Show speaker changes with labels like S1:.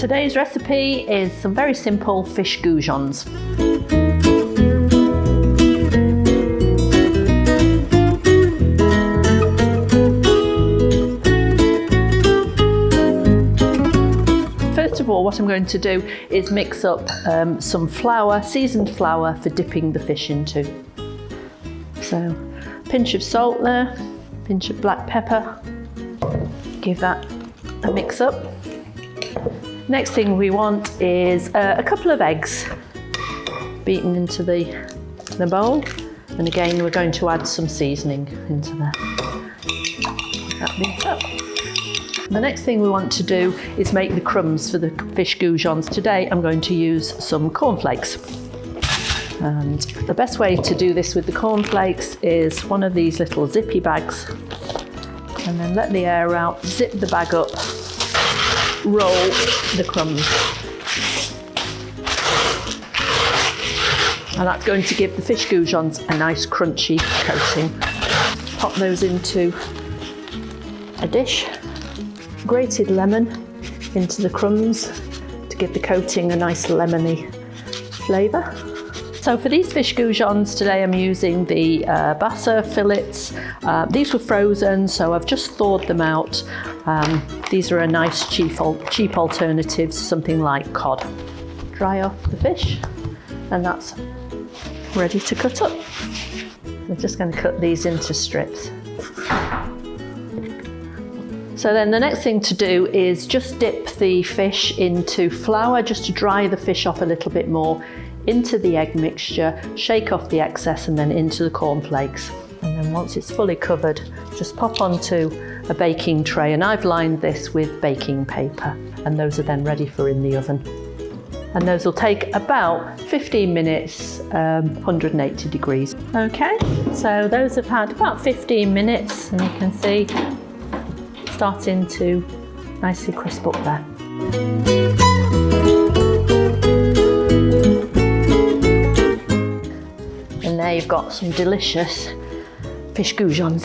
S1: Today's recipe is some very simple fish goujons. First of all, what I'm going to do is mix up some flour, seasoned flour for dipping the fish into. So, pinch of salt there, pinch of black pepper, give that a mix up. Next thing we want is a couple of eggs beaten into the bowl, and again we're going to add some seasoning into there. That beats up. The next thing we want to do is make the crumbs for the fish goujons. Today I'm going to use some cornflakes. And the best way to do this with the cornflakes is one of these little zippy bags, and then let the air out, zip the bag up, roll the crumbs. And that's going to give the fish goujons a nice crunchy coating. Pop those into a dish. Grated lemon into the crumbs to give the coating a nice lemony flavour. So for these fish goujons today I'm using the bassa fillets. These were frozen, so I've just thawed them out. These are a nice cheap alternative to something like cod. Dry off the fish, and that's ready to cut up. I'm just going to cut these into strips. So then the next thing to do is just dip the fish into flour, just to dry the fish off a little bit more, into the egg mixture, shake off the excess, and then into the cornflakes. And then once it's fully covered, just pop onto a baking tray, and I've lined this with baking paper, and those are then ready for in the oven. And those will take about 15 minutes, 180 degrees. Okay, so those have had about 15 minutes, and you can see starting to nicely crisp up there. And there you've got some delicious fish goujons.